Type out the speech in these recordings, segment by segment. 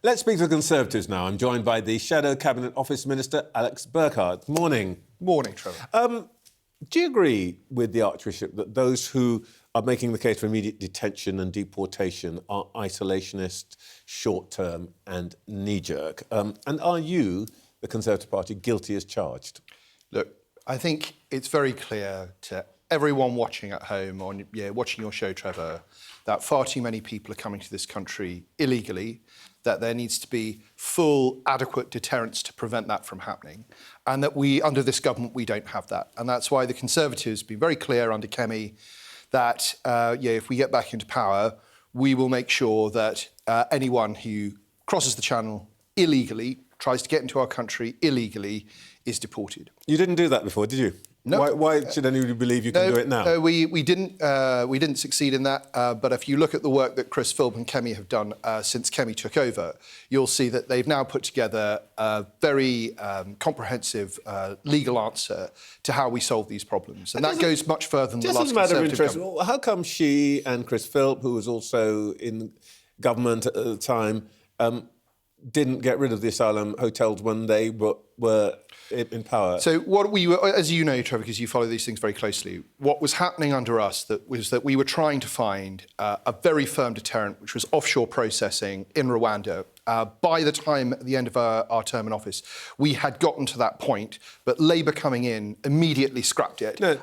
Let's speak to the Conservatives now. I'm joined by the Shadow Cabinet Office Minister, Alex Burghart. Morning. Morning, Trevor. Do you agree with the Archbishop that those who are making the case for immediate detention and deportation are isolationist, short-term and knee-jerk? And are you, the Conservative Party, guilty as charged? Look, I think it's very clear to everyone watching at home, watching your show, Trevor, that far too many people are coming to this country illegally, that there needs to be full, adequate deterrence to prevent that from happening, and that under this government, we don't have that. And that's why the Conservatives have been very clear under Kemi that, if we get back into power, we will make sure that anyone who crosses the channel illegally, tries to get into our country illegally, is deported. You didn't do that before, did you? No. Why should anybody believe you can do it now? No, we didn't succeed in that. But if you look at the work that Chris Phillips and Kemi have done since Kemi took over, you'll see that they've now put together a very comprehensive legal answer to how we solve these problems. And that goes much further than the last Conservative government. How come she and Chris Phillips, who was also in government at the time, didn't get rid of the asylum hotels when they were in power? So what we were, as you know, Trevor, because you follow these things very closely, what was happening under us was that we were trying to find a very firm deterrent, which was offshore processing in Rwanda. By the time at the end of our term in office, we had gotten to that point, but Labour coming in immediately scrapped it. No,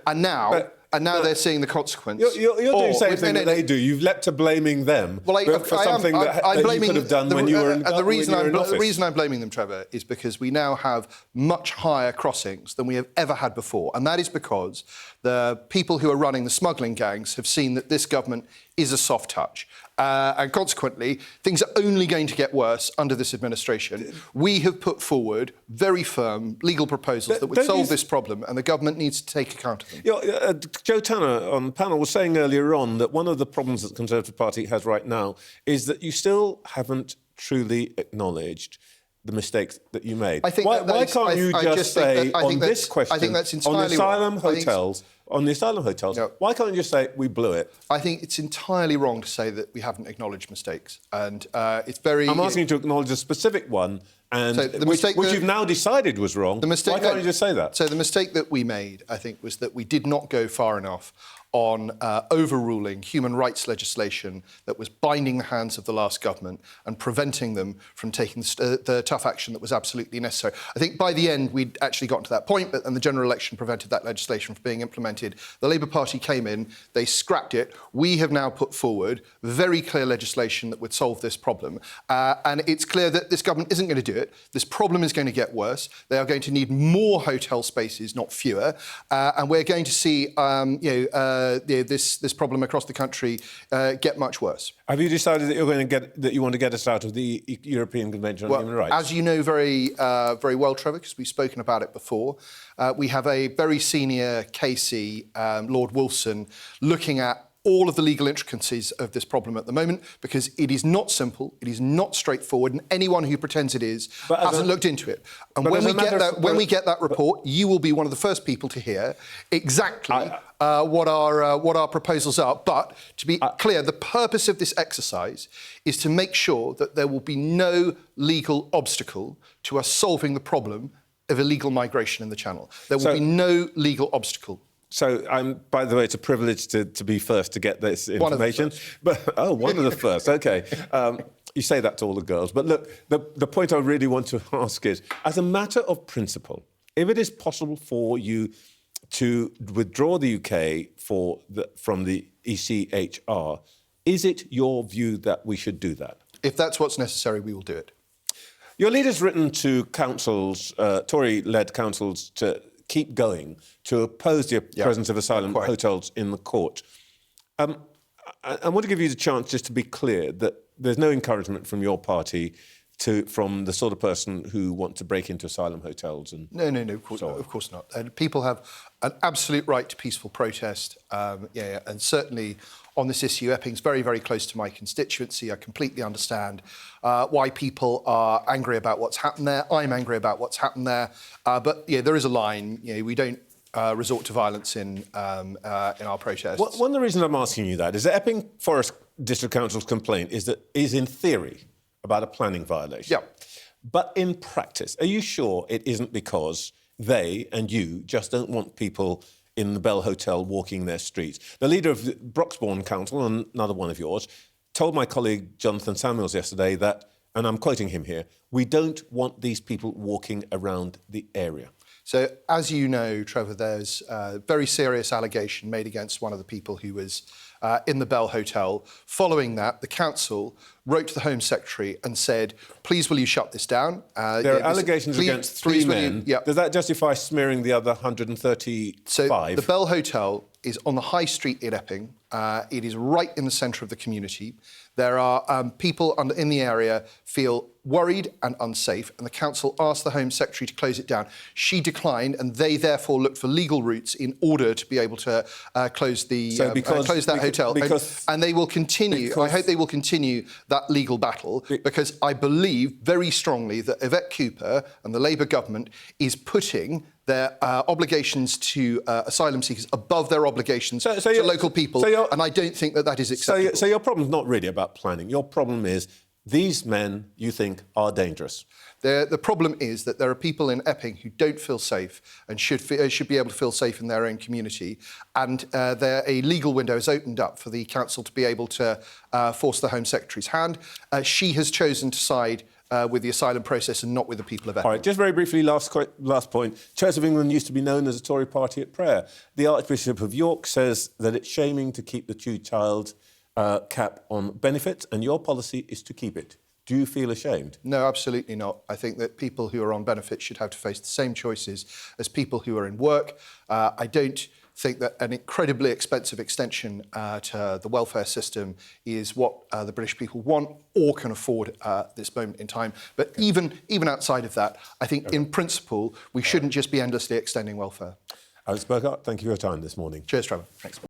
and now they're seeing the consequence. You're doing the same thing that they do. You've leapt to blaming them for something that you could have done when you were in the reason office. The reason I'm blaming them, Trevor, is because we now have much higher crossings than we have ever had before. And that is because the people who are running the smuggling gangs have seen that this government is a soft touch. And consequently, things are only going to get worse under this administration. We have put forward very firm legal proposals that would solve this problem, and the government needs to take account of them. Joe Tanner on the panel was saying earlier on that one of the problems that the Conservative Party has right now is that you still haven't truly acknowledged the mistakes that you made. Why can't you just say on this question, I think that's entirely on the asylum hotels, why can't you just say we blew it? I think it's entirely wrong to say that we haven't acknowledged mistakes, and it's very. I'm asking you to acknowledge a specific one, and which you've now decided was wrong. Why can't you just say that? So the mistake that we made, I think, was that we did not go far enough on overruling human rights legislation that was binding the hands of the last government and preventing them from taking the tough action that was absolutely necessary. I think by the end, we'd actually gotten to that point, and the general election prevented that legislation from being implemented. The Labour Party came in, they scrapped it. We have now put forward very clear legislation that would solve this problem. And it's clear that this government isn't going to do it. This problem is going to get worse. They are going to need more hotel spaces, not fewer. And we're going to see, this problem across the country get much worse. Have you decided that you want to get us out of the European Convention on Human Rights? As you know very well, Trevor, because we've spoken about it before, we have a very senior KC, Lord Wolfson, looking at all of the legal intricacies of this problem at the moment, because it is not simple, it is not straightforward, and anyone who pretends it is hasn't looked into it. And when we get that report, you will be one of the first people to hear exactly what our proposals are. But to be clear, the purpose of this exercise is to make sure that there will be no legal obstacle to us solving the problem of illegal migration in the Channel. There will be no legal obstacle. So, by the way, it's a privilege to be first to get this information. One of the first. OK. You say that to all the girls. But look, the point I really want to ask is, as a matter of principle, if it is possible for you to withdraw the UK from the ECHR, is it your view that we should do that? If that's what's necessary, we will do it. Your leader's written to councils, Tory-led councils, to keep going, to oppose the presence of asylum hotels in the court. I want to give you the chance just to be clear that there's no encouragement from your party from the sort of person who want to break into asylum hotels. No, of course not. And people have an absolute right to peaceful protest. And certainly on this issue, Epping's very, very close to my constituency. I completely understand why people are angry about what's happened there. I'm angry about what's happened there. But there is a line. We don't resort to violence in our protests. One of the reasons I'm asking you that is that Epping Forest District Council's complaint is in theory, about a planning violation. Yeah. But in practice, are you sure it isn't because they and you just don't want people in the Bell Hotel walking their streets? The leader of the Broxbourne Council, and another one of yours, told my colleague Jonathan Samuels yesterday that, and I'm quoting him here, we don't want these people walking around the area. So, as you know, Trevor, there's a very serious allegation made against one of the people who was in the Bell Hotel. Following that, the council wrote to the Home Secretary and said, please will you shut this down? There are allegations against three men. Does that justify smearing the other 135? So the Bell Hotel is on the High Street in Epping. It is right in the centre of the community. There are people in the area feel worried and unsafe, and the council asked the Home Secretary to close it down. She declined, and they therefore looked for legal routes in order to be able to close that hotel. And they will continue. I hope they will continue that legal battle, because I believe very strongly that Yvette Cooper and the Labour government is putting their obligations to asylum seekers above their obligations to local people, and I don't think that that is acceptable. So your problem's not really about planning. Your problem is these men, you think, are dangerous. The problem is that there are people in Epping who don't feel safe and should be able to feel safe in their own community, and a legal window is opened up for the council to be able to force the Home Secretary's hand. She has chosen to side with the asylum process and not with the people of Epping. All right, just very briefly, last point. Church of England used to be known as a Tory party at prayer. The Archbishop of York says that it's shaming to keep the two-child cap on benefits, and your policy is to keep it. Do you feel ashamed? No, absolutely not. I think that people who are on benefits should have to face the same choices as people who are in work. I don't think that an incredibly expensive extension to the welfare system is what the British people want or can afford at this moment in time. But even outside of that, I think in principle, we shouldn't just be endlessly extending welfare. Alex Burghart, thank you for your time this morning. Cheers, Trevor. Thanks.